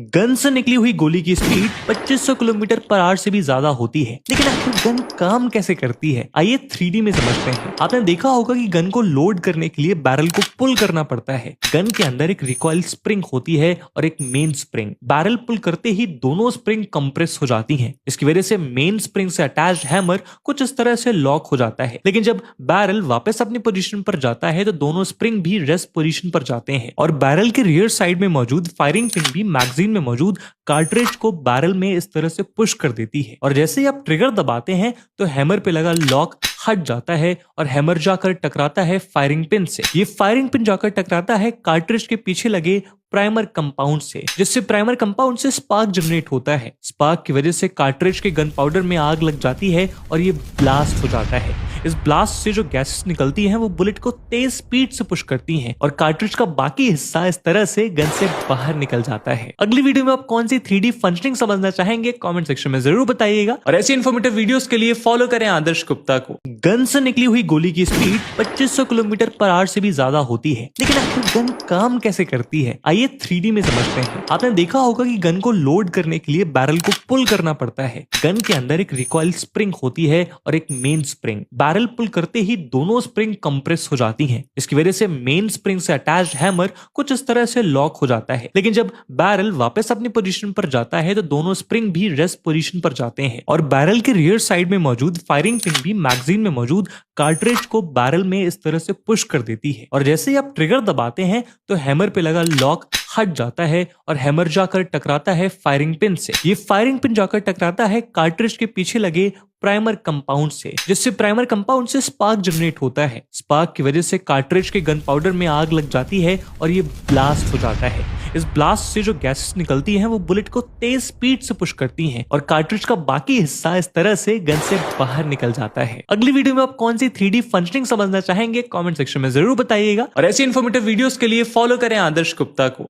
Gun से निकली हुई गोली की स्पीड 2500 किलोमीटर पर आवर से भी ज्यादा होती है, लेकिन आखिर गन काम कैसे करती है, आइए 3D में समझते हैं। आपने देखा होगा कि गन को लोड करने के लिए बैरल को पुल करना पड़ता है। गन के अंदर एक रिकॉइल स्प्रिंग होती है और एक मेन स्प्रिंग। बैरल पुल करते ही दोनों स्प्रिंग कंप्रेस हो जाती हैं। इसकी वजह से मेन स्प्रिंग से अटैच्ड हैमर कुछ इस तरह से लॉक हो जाता है, लेकिन जब बैरल वापस अपनी पोजीशन पर जाता है तो दोनों स्प्रिंग भी रेस्ट पोजीशन पर जाते हैं और बैरल के रियर साइड में मौजूद फायरिंग पिन भी मैगजीन में मौजूद कार्ट्रिज को बैरल में इस तरह से पुश कर देती है। और जैसे ही आप ट्रिगर दबाते हैं तो हैमर पे लगा लॉक हट जाता है और हैमर जाकर टकराता है फायरिंग पिन से। ये फायरिंग पिन जाकर टकराता है कार्ट्रिज के पीछे लगे प्राइमर कंपाउंड से, जिससे प्राइमर कंपाउंड से स्पार्क जनरेट होता है। स्पार्क की वजह से कार्ट्रिज के गन पाउडर में आग लग जाती है और ये ब्लास्ट हो जाता है। इस ब्लास्ट से जो गैसेस निकलती हैं वो बुलेट को तेज स्पीड से पुश करती हैं और कार्ट्रिज का बाकी हिस्सा इस तरह से गन से बाहर निकल जाता है। अगली वीडियो में आप कौन सी 3D फंक्शनिंग समझना चाहेंगे कमेंट सेक्शन में जरूर बताइएगा और ऐसी इन्फॉर्मेटिव वीडियोस के लिए फॉलो करें आदर्श गुप्ता को। गन से निकली हुई गोली की स्पीड 2500 किलोमीटर पर आवर से भी ज्यादा होती है, लेकिन आखिर गन काम कैसे करती है, आइए 3D में समझते हैं। आपने देखा होगा कि गन को लोड करने के लिए बैरल को पुल करना पड़ता है। गन के अंदर एक रिकॉइल स्प्रिंग होती है और एक मेन स्प्रिंग। बैरल पुल करते ही दोनों स्प्रिंग कंप्रेस हो जाती हैं। इसकी वजह से मेन स्प्रिंग से अटैच्ड हैमर कुछ इस तरह से लॉक हो जाता है, लेकिन जब बैरल वापस अपनी पोजीशन पर जाता है तो दोनों स्प्रिंग भी रेस्ट पोजीशन पर जाते हैं और बैरल के रियर साइड में मौजूद फायरिंग पिन भी मैगजीन में मौजूद कार्ट्रिज को बैरल में इस तरह से पुश कर देती है। और जैसे ही आप ट्रिगर दबाते हैं तो हैमर पे लगा लॉक हट जाता है और हैमर जाकर टकराता है फायरिंग पिन से। ये फायरिंग पिन जाकर टकराता है कार्ट्रिज के पीछे लगे प्राइमर कंपाउंड से, जिससे प्राइमर कंपाउंड से स्पार्क जनरेट होता है। स्पार्क की वजह से कार्ट्रिज के गन पाउडर में आग लग जाती है और ये ब्लास्ट हो जाता है। इस ब्लास्ट से जो गैसेस निकलती हैं वो बुलेट को तेज स्पीड से पुश करती हैं और कार्ट्रिज का बाकी हिस्सा इस तरह से गन से बाहर निकल जाता है। अगली वीडियो में आप कौन सी 3D फंक्शनिंग समझना चाहेंगे कमेंट सेक्शन में जरूर बताइएगा और ऐसी इन्फॉर्मेटिव वीडियोस के लिए फॉलो करें आदर्श गुप्ता को।